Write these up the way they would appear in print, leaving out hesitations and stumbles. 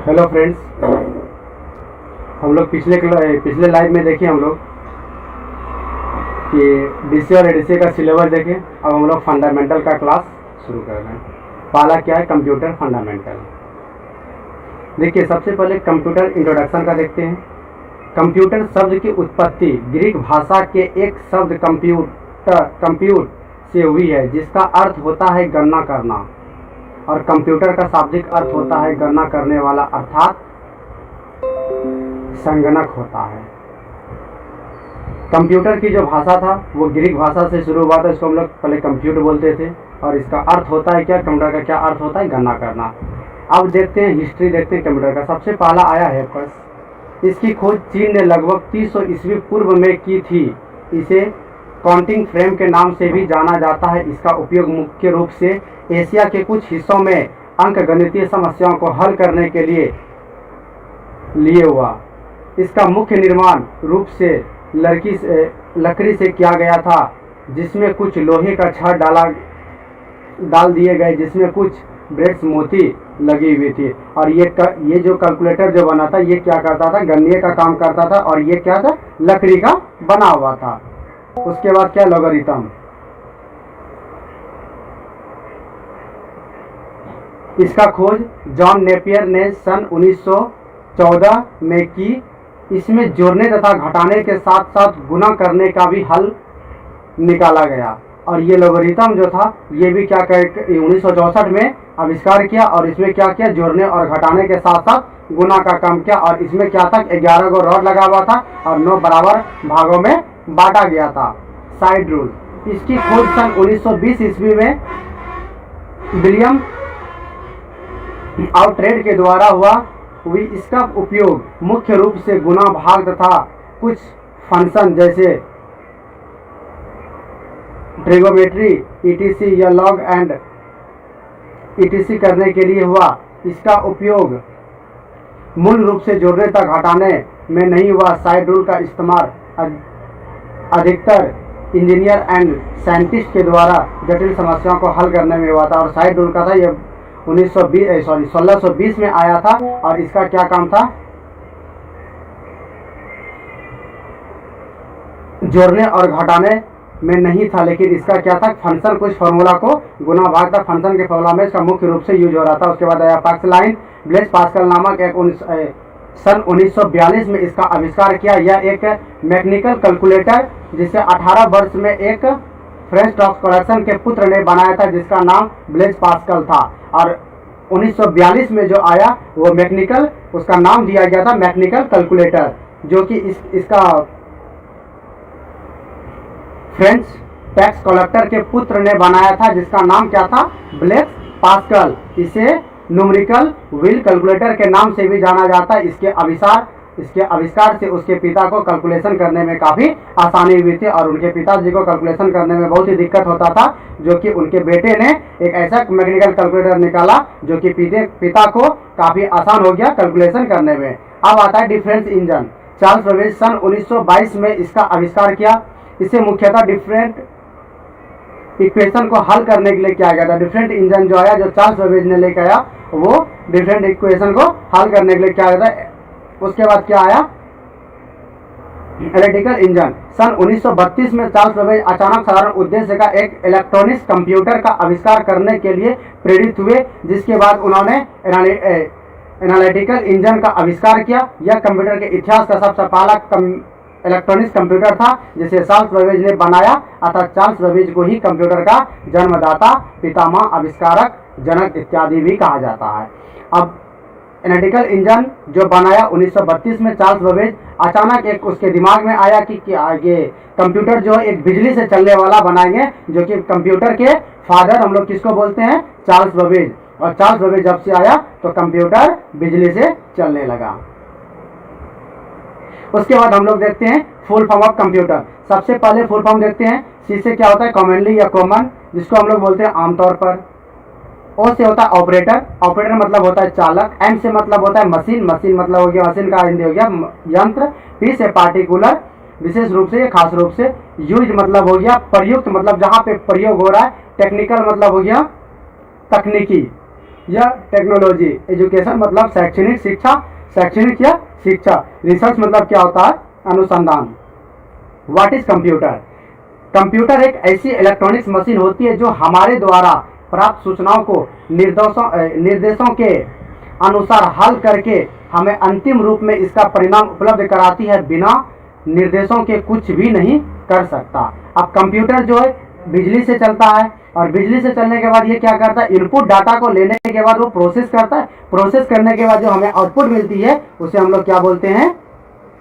Hello friends, हम लोग पिछले लाइव में देखे हम लोग कि डीसी और एडीसी का सिलेबस देखें। अब हम लोग फंडामेंटल का क्लास शुरू कर रहे हैं। पहला क्या है? Computer fundamental. देखिए, सबसे पहले कंप्यूटर इंट्रोडक्शन का देखते हैं। कंप्यूटर शब्द की उत्पत्ति ग्रीक भाषा के एक शब्द कंप्यूट से हुई है, जिसका अर्थ होता है गणना करना, और कंप्यूटर का शाब्दिक अर्थ होता है गणना करने वाला, अर्थात संगणक होता है। कंप्यूटर की जो भाषा था वो ग्रीक भाषा से शुरू हुआ था, इसको हम लोग पहले कंप्यूट बोलते थे, और इसका अर्थ होता है क्या? कंप्यूटर का क्या अर्थ होता है? गणना करना। अब देखते हैं, हिस्ट्री देखते हैं कंप्यूटर का। सबसे पहला आया हेपस। इसकी खोज चीन ने लगभग 300 ईस्वी पूर्व में की थी। इसे काउंटिंग फ्रेम के नाम से भी जाना जाता है। इसका उपयोग मुख्य रूप से एशिया के कुछ हिस्सों में अंकगणितीय समस्याओं को हल करने के लिए हुआ। इसका मुख्य निर्माण रूप से लकड़ी से किया गया था, जिसमें कुछ लोहे का छड़ डाल दिए गए, जिसमें कुछ ब्रेड्स मोती लगी हुई थी। और ये जो कैलकुलेटर जो बना था, ये क्या करता था? गणनीय का काम करता था, और ये क्या था? लकड़ी का बना हुआ था। उसके बाद क्या? लॉगरिथम। इसका खोज जॉन नेपियर ने सन 1914 में की। इसमें जोड़ने तथा घटाने के साथ साथ गुणा करने का भी हल निकाला गया। और ये लॉगरिथम जो था, ये भी क्या 1964 में आविष्कार किया, और इसमें क्या किया? जोड़ने और घटाने के साथ साथ गुणा का काम किया। और इसमें क्या था? 11 गो रॉड लगा हुआ था और 9 बराबर भागों में बांटा गया था। Side rule. इसकी खोज सन 1920 ईस्वी में विलियम आउट्रेड के द्वारा हुई। इसका उपयोग मुख्य रूप से गुणा, भाग तथा कुछ फंक्शन जैसे ट्रिगोमेट्री ईटीसी या लॉग एंड ईटीसी करने के लिए हुआ। इसका उपयोग मूल रूप से जोड़ने तक घटाने में नहीं हुआ। साइड रूल का इस्तेमाल अधिकतर इंजीनियर एंड साइंटिस्ट के द्वारा जटिल समस्याओं को हल करने में हुआ था। और साइड रूल का था ये 1620 में आया था। और इसका क्या काम था? जोड़ने और घटाने में नहीं था, लेकिन इसका क्या था? फंक्शन, कुछ फार्मूला को गुना भाग था, फंक्शन के फॉर्मूला में इसका मुख्य रूप से यूज हो रहा था। उसके बाद आया पाक्स लाइन। ब्लेस पास्कल नामक एक सन 1942 में इसका आविष्कार किया। यह एक मैकेनिकल कैलकुलेटर जिसे 18 वर्ष में एक फ्रेंच टॉक्स कलेक्शन के पुत्र ने बनाया था, जिसका नाम ब्लेस पास्कल था। और 1942 में जो आया वो मैकेनिकल, उसका नाम दिया गया था मैकेनिकल कैलकुलेटर, जो कि इसका फ्रेंच टैक्स कलेक्टर के पुत्र ने बनाया था, जिसका नाम क्या था? Blaise Pascal. इसे न्यूमेरिकल व्हील कैलकुलेटर के नाम से भी जाना जाता है। इसके आविष्कार से उसके पिता को कैलकुलेशन करने में काफ़ी आसानी हुई थी, और उनके पिताजी को कैलकुलेशन करने में बहुत ही दिक्कत होता था, जो कि उनके बेटे ने एक ऐसा मैकेनिकल कैलकुलेटर निकाला जो कि पिता को काफ़ी आसान हो गया कैलकुलेशन करने में। अब आता है डिफरेंस इंजन। चार्ल्स बेबेज सन 1922 में इसका आविष्कार किया। इसे मुख्यतः डिफरेंट इक्वेशन को हल करने के लिए किया गया था। डिफरेंट इंजन जो आया, जो चार्ल्स बेबेज ने लेकर आया, वो डिफरेंट इक्वेशन को हल करने के लिए किया गया था। उसके बाद क्या आया? Electrical engine. सन 1932 में चार्ल्स बेबेज अचानक साधारण उद्देश्य का एक इलेक्ट्रॉनिक्स कंप्यूटर का आविष्कार करने के लिए प्रेरित हुए, जिसके बाद उन्होंने एनालिटिकल इंजन का आविष्कार किया। यह कंप्यूटर के इतिहास का सबसे पहला इलेक्ट्रॉनिक्स कंप्यूटर था जिसे चार्ल्स बेबेज ने बनाया, अतः चार्ल्स बेबेज को ही कंप्यूटर का जन्मदाता, पितामह, आविष्कारक, जनक इत्यादि भी कहा जाता है। अब एनालिटिकल इंजन जो बनाया 1932 में चार्ल्स बेबेज, अचानक एक उसके दिमाग में आया कि ये कंप्यूटर जो है एक बिजली से चलने वाला बनाएंगे, जो कि कंप्यूटर के फादर हम लोग किसको बोलते हैं? Charles Babbage. और चार्ल्स बेबेज जब से आया तो कंप्यूटर बिजली से चलने लगा। उसके बाद हम लोग देखते हैं फुल फॉर्म ऑफ कंप्यूटर। सबसे पहले फुल फॉर्म देखते हैं। सी से क्या होता है? कॉमनली या कॉमन, जिसको हम लोग बोलते हैं आमतौर पर। ओ से होता है ऑपरेटर। ऑपरेटर मतलब होता है चालक। एम से मतलब होता है मशीन। मशीन मतलब हो गया, मशीन का हिंदी हो गया यंत्र। पी से पार्टिकुलर, विशेष रूप से, खास रूप से। यूज मतलब हो गया प्रयुक्त, मतलब जहाँ पे प्रयोग हो रहा है। टेक्निकल मतलब हो गया तकनीकी। या टेक्नोलॉजी। एजुकेशन मतलब शैक्षणिक शिक्षा, शैक्षणिक या शिक्षा। रिसर्च मतलब क्या होता है, अनुसंधान। What is computer? कंप्यूटर एक ऐसी इलेक्ट्रॉनिक्स मशीन होती है जो हमारे द्वारा प्राप्त सूचनाओं को निर्देशों के अनुसार हल करके हमें अंतिम रूप में इसका परिणाम उपलब्ध कराती है। बिना निर्देशों के कुछ भी नहीं कर सकता। अब कंप्यूटर जो है बिजली से चलता है, और बिजली से चलने के बाद ये क्या करता है, इनपुट डाटा को लेने के बाद वो प्रोसेस करता है। प्रोसेस करने के बाद जो हमें आउटपुट मिलती है उसे हम लोग क्या बोलते हैं,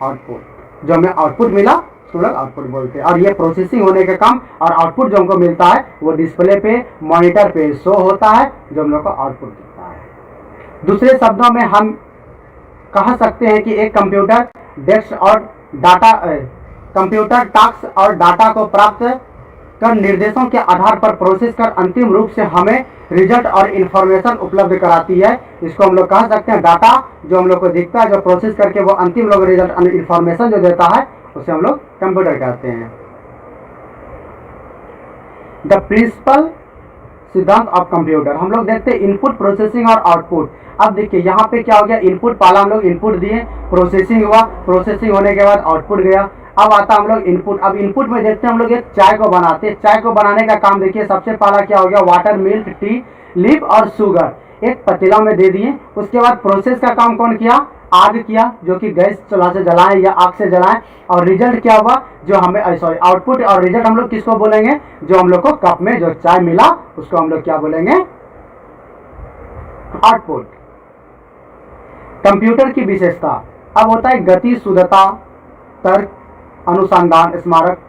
आउटपुट। जो हमें आउटपुट मिला उसको लोग आउटपुट बोलते हैं। और ये प्रोसेसिंग होने का काम, और आउटपुट जो हमको मिलता है वो डिस्प्ले पे, मॉनिटर पे शो होता है, जो हम लोग को आउटपुट दिखता है। दूसरे शब्दों में हम कह सकते हैं कि एक कंप्यूटर डेस्क और डाटा कंप्यूटर टास्क और डाटा को प्राप्त कर निर्देशों के आधार पर प्रोसेस कर अंतिम रूप से हमें रिजल्ट और इंफॉर्मेशन उपलब्ध कराती है। इसको हम लोग कह सकते हैं डाटा जो हम लोग को दिखता है, जो प्रोसेस करके वो अंतिम लोग रिजल्ट और इंफॉर्मेशन जो देता है उसे हम लोग कंप्यूटर कहते हैं। द प्रिंसिपल सिद्धांत ऑफ कंप्यूटर। हम लोग देखते हैं इनपुट, प्रोसेसिंग और आउटपुट। अब देखिए यहाँ पे क्या हो गया, इनपुट पहला हम लोग इनपुट दिए, प्रोसेसिंग हुआ, प्रोसेसिंग होने के बाद आउटपुट गया। अब आता हम लोग इनपुट। अब इनपुट में देखते हैं हम लोग एक चाय को बनाते हैं। चाय को बनाने का काम देखिए सबसे पहला क्या हो गया, वाटर, मिल्क, टी लीफ और शुगर एक पतीला में दे दिए। उसके बाद प्रोसेस का काम कौन किया, आग किया, जो कि गैस चूल्हा से जलाएं या आग से जलाएं। और रिजल्ट क्या हुआ, जो हमें सॉरी आउटपुट और रिजल्ट हम लोग किसको बोलेंगे, जो हम लोग को कप में जो चाय मिला उसको हम लोग क्या बोलेंगे, आउटपुट। कंप्यूटर की विशेषता अब होता है गति, शुद्धता, तर्क, अनुसंधान, स्मारक।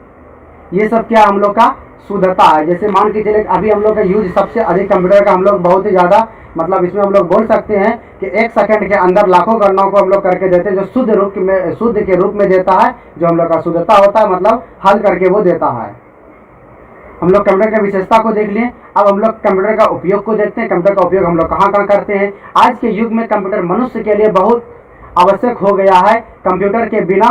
ये सब क्या हम लोग का शुद्धता है। जैसे मान के चले अभी हम लोग का यूज सबसे अधिक कंप्यूटर का हम लोग बहुत ही ज़्यादा मतलब इसमें हम लोग बोल सकते हैं कि 1 सेकंड के अंदर लाखों गणनाओं को हम लोग करके देते हैं, जो शुद्ध के रूप में देता है, जो हम लोग का शुद्धता होता है, मतलब हल करके वो देता है। हम लोग कंप्यूटर की विशेषता को देख लिए। अब हम लोग कंप्यूटर का उपयोग को देखते हैं। कंप्यूटर का उपयोग हम लोग कहाँ कहाँ करते हैं। आज के युग में कंप्यूटर मनुष्य के लिए बहुत आवश्यक हो गया है। कंप्यूटर के बिना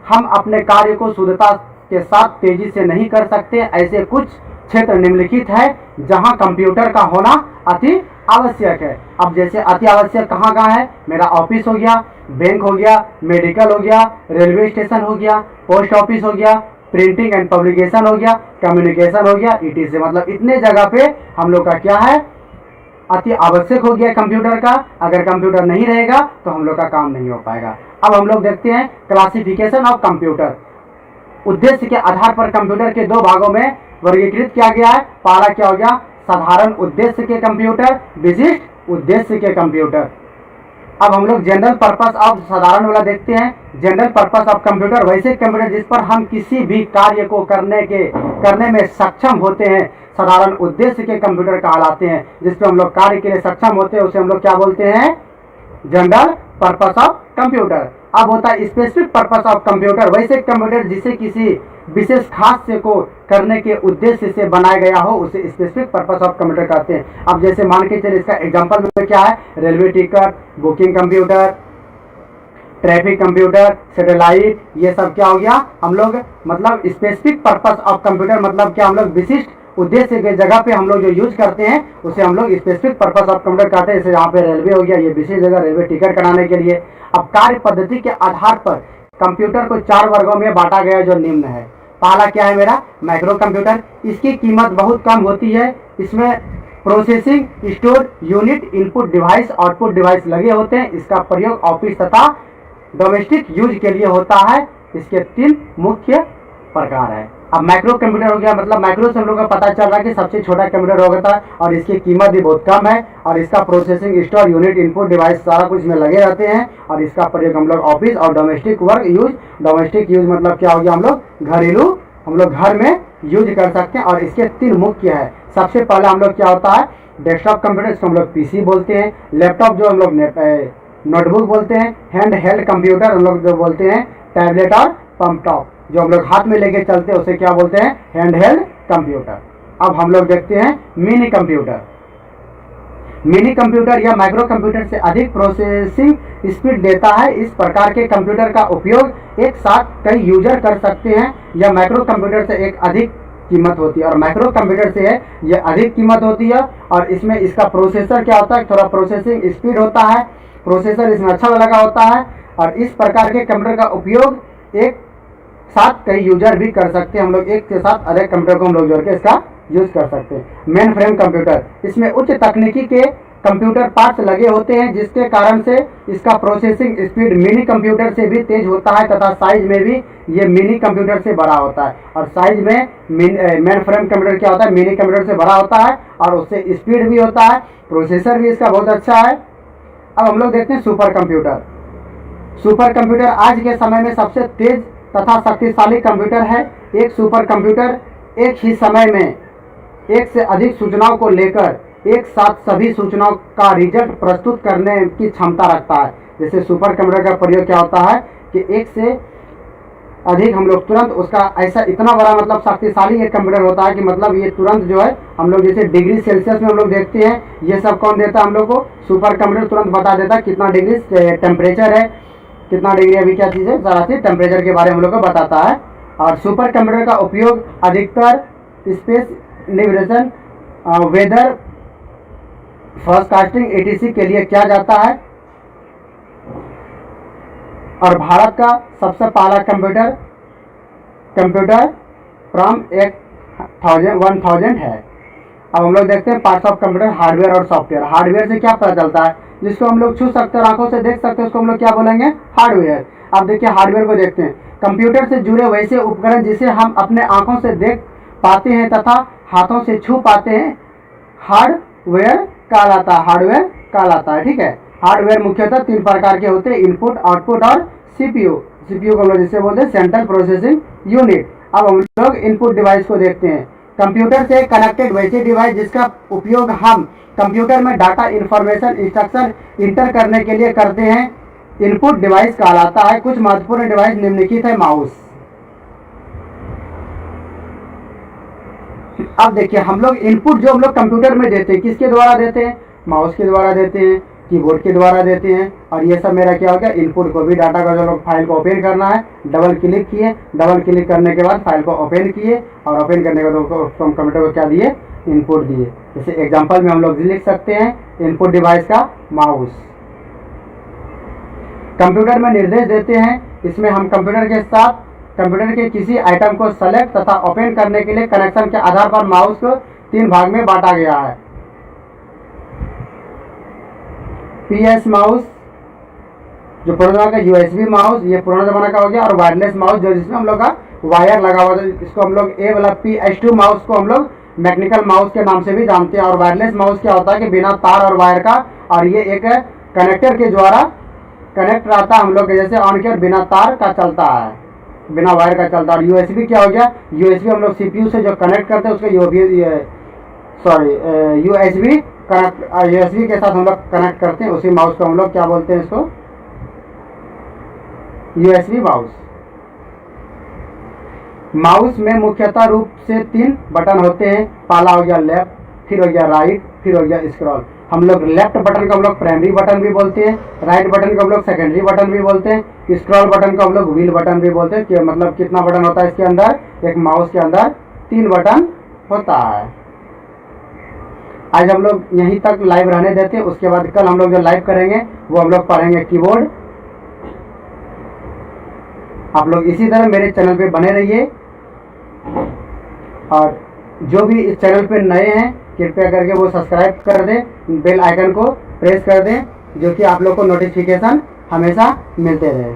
हम अपने कार्य को शुद्धता के साथ तेजी से नहीं कर सकते। ऐसे कुछ क्षेत्र निम्नलिखित है जहां कंप्यूटर का होना अति आवश्यक है। अब जैसे अति आवश्यक कहाँ कहाँ है, मेरा ऑफिस हो गया, बैंक हो गया, मेडिकल हो गया, रेलवे स्टेशन हो गया, पोस्ट ऑफिस हो गया, प्रिंटिंग एंड पब्लिकेशन हो गया, कम्युनिकेशन हो गया, ETC। मतलब इतने जगह पे हम लोग का क्या है, अति आवश्यक हो गया कंप्यूटर का। अगर कंप्यूटर नहीं रहेगा तो हम लोग का काम नहीं हो पाएगा। अब हम लोग देखते हैं क्लासिफिकेशन ऑफ कंप्यूटर। उद्देश्य के आधार पर कंप्यूटर के 2 भागों में वर्गीकृत किया गया है। पहला क्या हो गया, साधारण उद्देश्य के कंप्यूटर, विशिष्ट उद्देश्य के कंप्यूटर। अब हम लोग जनरल पर्पस ऑफ साधारण वाला देखते हैं। जनरल पर्पस ऑफ कंप्यूटर वैसे कंप्यूटर जिस पर हम किसी भी कार्य को करने में सक्षम होते हैं, साधारण उद्देश्य के कंप्यूटर कहलाते हैं। जिस पर हम लोग कार्य के लिए सक्षम होते हैं उसे हम लोग क्या बोलते हैं, जनरल पर्पस ऑफ कंप्यूटर। अब होता है स्पेसिफिक पर्पस ऑफ कंप्यूटर, वैसे कंप्यूटर जिसे किसी विशेष खास को करने के उद्देश्य से बनाया गया हो उसे स्पेसिफिक पर्पस ऑफ कंप्यूटर कहते हैं। अब जैसे मान के चलिए इसका एग्जांपल में क्या है, railway ticket booking computer, traffic computer, satellite, ये सब क्या हो गया, हम लोग मतलब स्पेसिफिक पर्पस ऑफ कंप्यूटर मतलब क्या, हम लोग विशिष्ट उद्देश्य के जगह पे हम लोग जो यूज करते हैं उसे हम लोग स्पेसिफिक पर्पस ऑफ कंप्यूटर कहते हैं। जैसे यहाँ पे रेलवे हो गया, ये विशेष जगह रेलवे टिकट कराने के लिए। अब कार्य पद्धति के आधार पर कंप्यूटर को 4 वर्गों में बांटा गया जो निम्न है। पहला क्या है मेरा, माइक्रो कंप्यूटर। इसकी कीमत बहुत कम होती है। इसमें processing, store unit, input device, output device लगे होते हैं। इसका प्रयोग ऑफिस तथा डोमेस्टिक यूज के लिए होता है। इसके 3 मुख्य प्रकार है। अब माइक्रो कंप्यूटर हो गया, मतलब माइक्रो से हम लोग को पता चल रहा है कि सबसे छोटा कंप्यूटर होता है और इसकी कीमत भी बहुत कम है। और इसका processing, store unit, input device सारा कुछ में लगे रहते हैं। और इसका प्रयोग हम लोग ऑफिस और domestic work use, domestic use मतलब क्या हो गया, हम लोग घरेलू, हम लोग घर में यूज कर सकते हैं। और इसके 3 मुख्य है। सबसे पहले हम लोग क्या होता है, डेस्कटॉप कंप्यूटर, इसको हम लोग PC बोलते हैं। लैपटॉप जो हम लोग नोटबुक बोलते हैं। हैंड हेल्ड कंप्यूटर हम लोग जो बोलते हैं टैबलेट और पम्प टॉप, जो हम लोग हाथ में लेके चलते हैं उसे क्या बोलते हैं, हैंड हेल्ड कंप्यूटर। अब हम लोग देखते हैं मिनी कंप्यूटर। मिनी कंप्यूटर या माइक्रो कंप्यूटर से अधिक प्रोसेसिंग स्पीड देता है। इस प्रकार के कंप्यूटर का उपयोग एक साथ कई यूजर कर सकते हैं। यह माइक्रो कंप्यूटर से एक अधिक कीमत होती है, और माइक्रो कंप्यूटर से है ये अधिक कीमत होती है। और इसमें इसका प्रोसेसर क्या होता है, थोड़ा प्रोसेसिंग स्पीड होता है, प्रोसेसर इसमें अच्छा लगा होता है। और इस प्रकार के कंप्यूटर का उपयोग एक साथ कई यूजर भी कर सकते हैं। हम लोग एक के साथ अधिक कंप्यूटर को हम लोग जोड़ के इसका यूज कर सकते हैं। मेन फ्रेम कंप्यूटर, इसमें उच्च तकनीकी के कंप्यूटर पार्ट्स लगे होते हैं, जिसके कारण से इसका प्रोसेसिंग स्पीड मिनी कंप्यूटर से भी तेज होता है तथा साइज में भी ये मिनी कंप्यूटर से बड़ा होता है। और साइज में मेन फ्रेम कंप्यूटर क्या होता है, मिनी कंप्यूटर से बड़ा होता है और उससे स्पीड भी होता है, प्रोसेसर भी इसका बहुत अच्छा है। अब हम लोग देखते हैं सुपर कंप्यूटर। सुपर कंप्यूटर आज के समय में सबसे तेज तथा शक्तिशाली कंप्यूटर है। एक सुपर कंप्यूटर एक ही समय में एक से अधिक सूचनाओं को लेकर एक साथ सभी सूचनाओं का रिजल्ट प्रस्तुत करने की क्षमता रखता है। जैसे सुपर कंप्यूटर का प्रयोग क्या होता है कि एक से अधिक हम लोग तुरंत उसका ऐसा इतना बड़ा मतलब शक्तिशाली एक कंप्यूटर होता है कि मतलब ये तुरंत जो है हम लोग जैसे डिग्री सेल्सियस में हम लोग देखते हैं, ये सब कौन देता है हम लोग को, सुपर कंप्यूटर तुरंत बता देता है कितना डिग्री टेम्परेचर है, कितना डिग्री अभी क्या चीज़ है, सारा चीज टेम्परेचर के बारे में हम लोग को बताता है। और सुपर कंप्यूटर का उपयोग अधिकतर space navigation, weather forecasting etc के लिए किया जाता है। और भारत का सबसे पहला कंप्यूटर फ्रॉम 1000 है। अब हम लोग देखते हैं पार्ट्स ऑफ कंप्यूटर, हार्डवेयर और सॉफ्टवेयर। हार्डवेयर से क्या पता चलता है, जिसको हम लोग छू सकते हैं, आंखों से देख सकते हैं, उसको हम लोग क्या बोलेंगे, हार्डवेयर। अब देखिए हार्डवेयर को देखते हैं, कंप्यूटर से जुड़े वैसे उपकरण जिसे हम अपने आंखों से देख पाते हैं तथा हाथों से छू पाते हैं, हार्डवेयर कहलाता है। ठीक है, हार्डवेयर मुख्यतः 3 प्रकार के होते हैं, इनपुट, आउटपुट और सीपीयू। सीपीयू को हम लोग जिसे बोलते हैं सेंट्रल प्रोसेसिंग यूनिट। अब हम लोग इनपुट डिवाइस को देखते हैं, कंप्यूटर से कनेक्टेड वैसे डिवाइस जिसका उपयोग हम कंप्यूटर में डाटा, इंफॉर्मेशन, इंस्ट्रक्शन इंटर करने के लिए करते हैं, इनपुट डिवाइस कहलाता है। कुछ महत्वपूर्ण डिवाइस निम्नलिखित है। माउस। अब देखिए हम लोग इनपुट जो हम लोग कंप्यूटर में देते हैं किसके द्वारा देते हैं, माउस के द्वारा देते हैं, कीबोर्ड के द्वारा देते हैं। और ये सब मेरा क्या हो गया, इनपुट को भी डाटा का जो लोग फाइल को ओपन करना है, डबल क्लिक किए, डबल क्लिक करने के बाद फाइल को ओपन किए और ओपन करने के बाद कंप्यूटर को क्या दिए, इनपुट दिए। जैसे एग्जांपल में हम लोग लिख सकते हैं इनपुट डिवाइस का माउस। कंप्यूटर में निर्देश देते हैं, इसमें हम कंप्यूटर के किसी आइटम को सेलेक्ट तथा ओपन करने के लिए कनेक्शन के आधार पर माउस को 3 भाग में बांटा गया है। PS माउस जो पुराना जमाना का, USB माउस ये पुराना जमाना का हो गया, और वायरलेस माउस जो जिसमें हम लोग का वायर लगा हुआ है, इसको हम लोग ए वाला PS2 माउस को हम लोग मैकेनिकल माउस के नाम से भी जानते हैं। और वायरलेस माउस क्या होता है कि बिना तार और वायर का, और ये एक कनेक्टर के द्वारा कनेक्ट रहता है, हम लोग जैसे ऑन किया बिना तार का चलता है, बिना वायर का चलता है। और USB क्या हो गया, USB हम लोग CPU से जो कनेक्ट करते हैं उसको USB के साथ हम लोग कनेक्ट करते हैं, उसी माउस को हम लोग क्या बोलते हैं, इसको USB माउस। माउस में मुख्यतः रूप से 3 बटन होते हैं, पहला हो गया लेफ्ट, फिर हो गया राइट, फिर हो गया स्क्रॉल। हम लोग लेफ्ट बटन को हम लोग प्राइमरी बटन भी बोलते हैं, राइट बटन को हम लोग सेकेंडरी बटन भी बोलते हैं, स्क्रॉल बटन को हम लोग व्हील बटन भी बोलते हैं। कि मतलब कितना बटन होता है इसके अंदर, एक माउस के अंदर 3 बटन होता है। आज हम लोग यहीं तक लाइव रहने देते हैं, उसके बाद कल हम लोग जो लाइव करेंगे वो हम लोग पढ़ेंगे कीबोर्ड। आप लोग इसी तरह मेरे चैनल पे बने रहिए, और जो भी इस चैनल पे नए हैं कृपया करके वो सब्सक्राइब कर दें, बेल आइकन को प्रेस कर दें, जो कि आप लोग को नोटिफिकेशन हमेशा मिलते रहे।